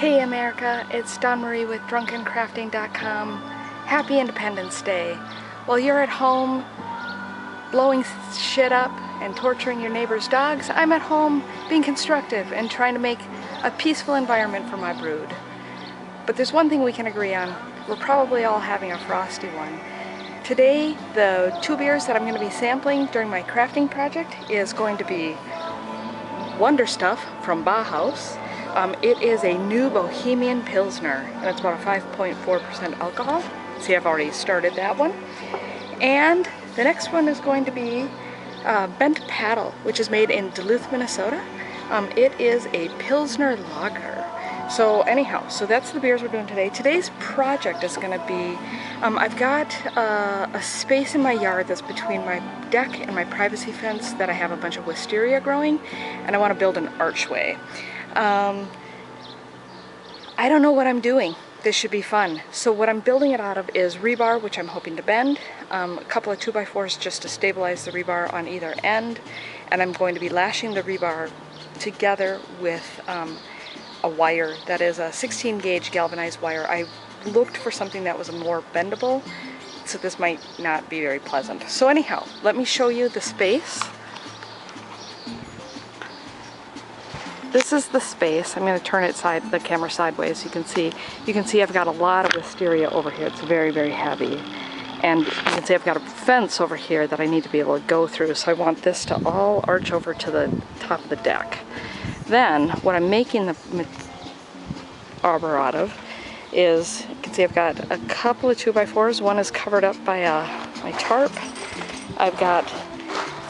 Hey America, it's Dawn Marie with drunkencrafting.com. Happy Independence Day. While you're at home blowing shit up and torturing your neighbor's dogs, I'm at home being constructive and trying to make a peaceful environment for my brood. But there's one thing we can agree on. We're probably all having a frosty one. Today, the two beers that I'm going to be sampling during my crafting project is going to be Wonderstuff from Bauhaus. It is a new Bohemian Pilsner, and it's about a 5.4% alcohol. See, I've already started that one. And the next one is going to be Bent Paddle, which is made in Duluth, Minnesota. It is a Pilsner lager. So anyhow, so that's the beers we're doing today. Today's project is going to be, I've got a space in my yard that's between my deck and my privacy fence that I have a bunch of wisteria growing, and I want to build an archway. I don't know what I'm doing. This should be fun. So what I'm building it out of is rebar, which I'm hoping to bend, a couple of 2x4s just to stabilize the rebar on either end, and I'm going to be lashing the rebar together with a wire that is a 16 gauge galvanized wire. I looked for something that was more bendable, so this might not be very pleasant. So anyhow, let me show you the space. This is the space. I'm going to turn the camera sideways. You can see I've got a lot of wisteria over here. It's very, very heavy. And you can see I've got a fence over here that I need to be able to go through. So I want this to all arch over to the top of the deck. Then what I'm making the arbor out of is, you can see I've got a couple of 2x4s. One is covered up by my tarp. I've got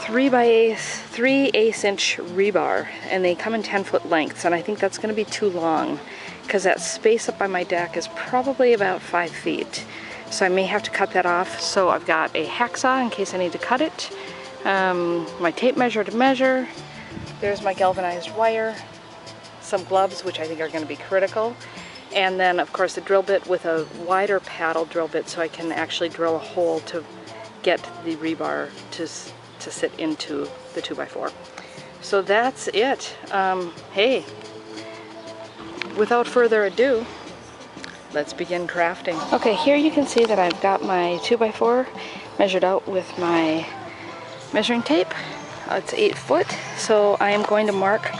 3/8 inch rebar, and they come in 10-foot lengths, and I think that's going to be too long because that space up by my deck is probably about 5 feet. So I may have to cut that off. So I've got a hacksaw in case I need to cut it, my tape measure to measure, there's my galvanized wire, some gloves which I think are going to be critical, and then of course a drill bit with a wider paddle drill bit so I can actually drill a hole to get the rebar to sit into the 2x4. So that's it. Hey, without further ado, let's begin crafting. Okay, here you can see that I've got my 2x4 measured out with my measuring tape. It's 8 foot, so I am going to mark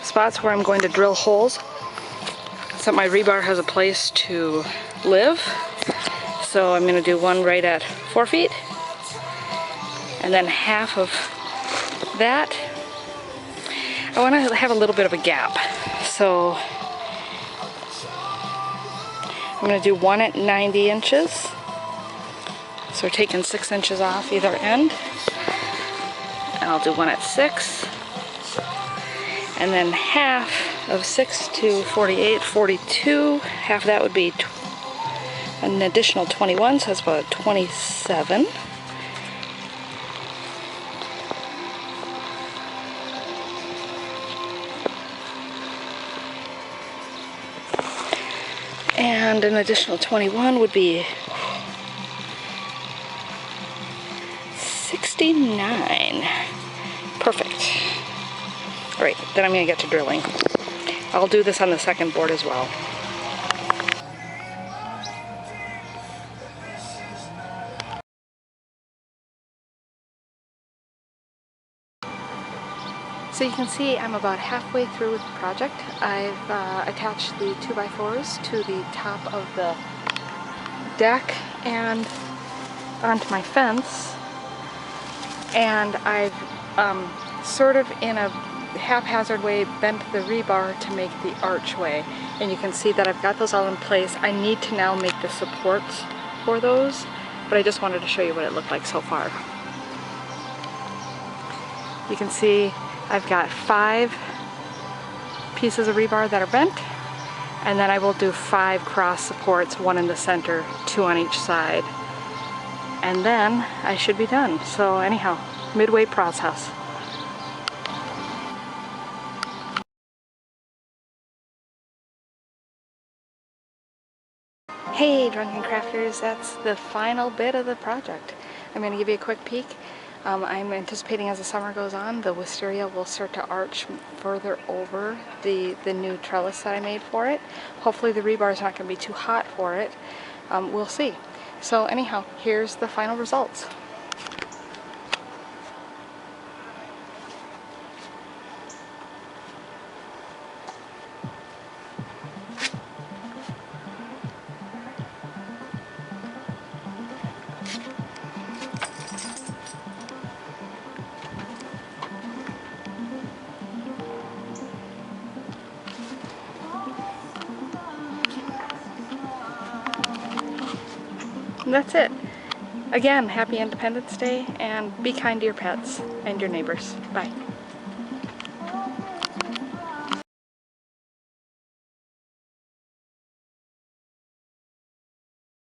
spots where I'm going to drill holes so that my rebar has a place to live. So I'm going to do one right at 4 feet, and then half of that. I want to have a little bit of a gap, so I'm going to do one at 90 inches. So we're taking 6 inches off either end, and I'll do one at 6, and then half of 6 to 48, 42. Half of that would be an additional 21, so that's about 27. And an additional 21 would be 69. Perfect. All right, then I'm going to get to drilling. I'll do this on the second board as well. So you can see I'm about halfway through with the project. I've attached the 2x4s to the top of the deck and onto my fence, and I've sort of in a haphazard way bent the rebar to make the archway, and you can see that I've got those all in place. I need to now make the supports for those, but I just wanted to show you what it looked like so far. You can see I've got 5 pieces of rebar that are bent, and then I will do 5 cross supports, 1 in the center, 2 on each side, and then I should be done. So anyhow, midway process. Hey Drunken Crafters, that's the final bit of the project. I'm going to give you a quick peek. I'm anticipating as the summer goes on, the wisteria will start to arch further over the new trellis that I made for it. Hopefully the rebar is not going to be too hot for it. We'll see. So anyhow, here's the final results. And that's it. Again, happy Independence Day, and be kind to your pets and your neighbors. Bye.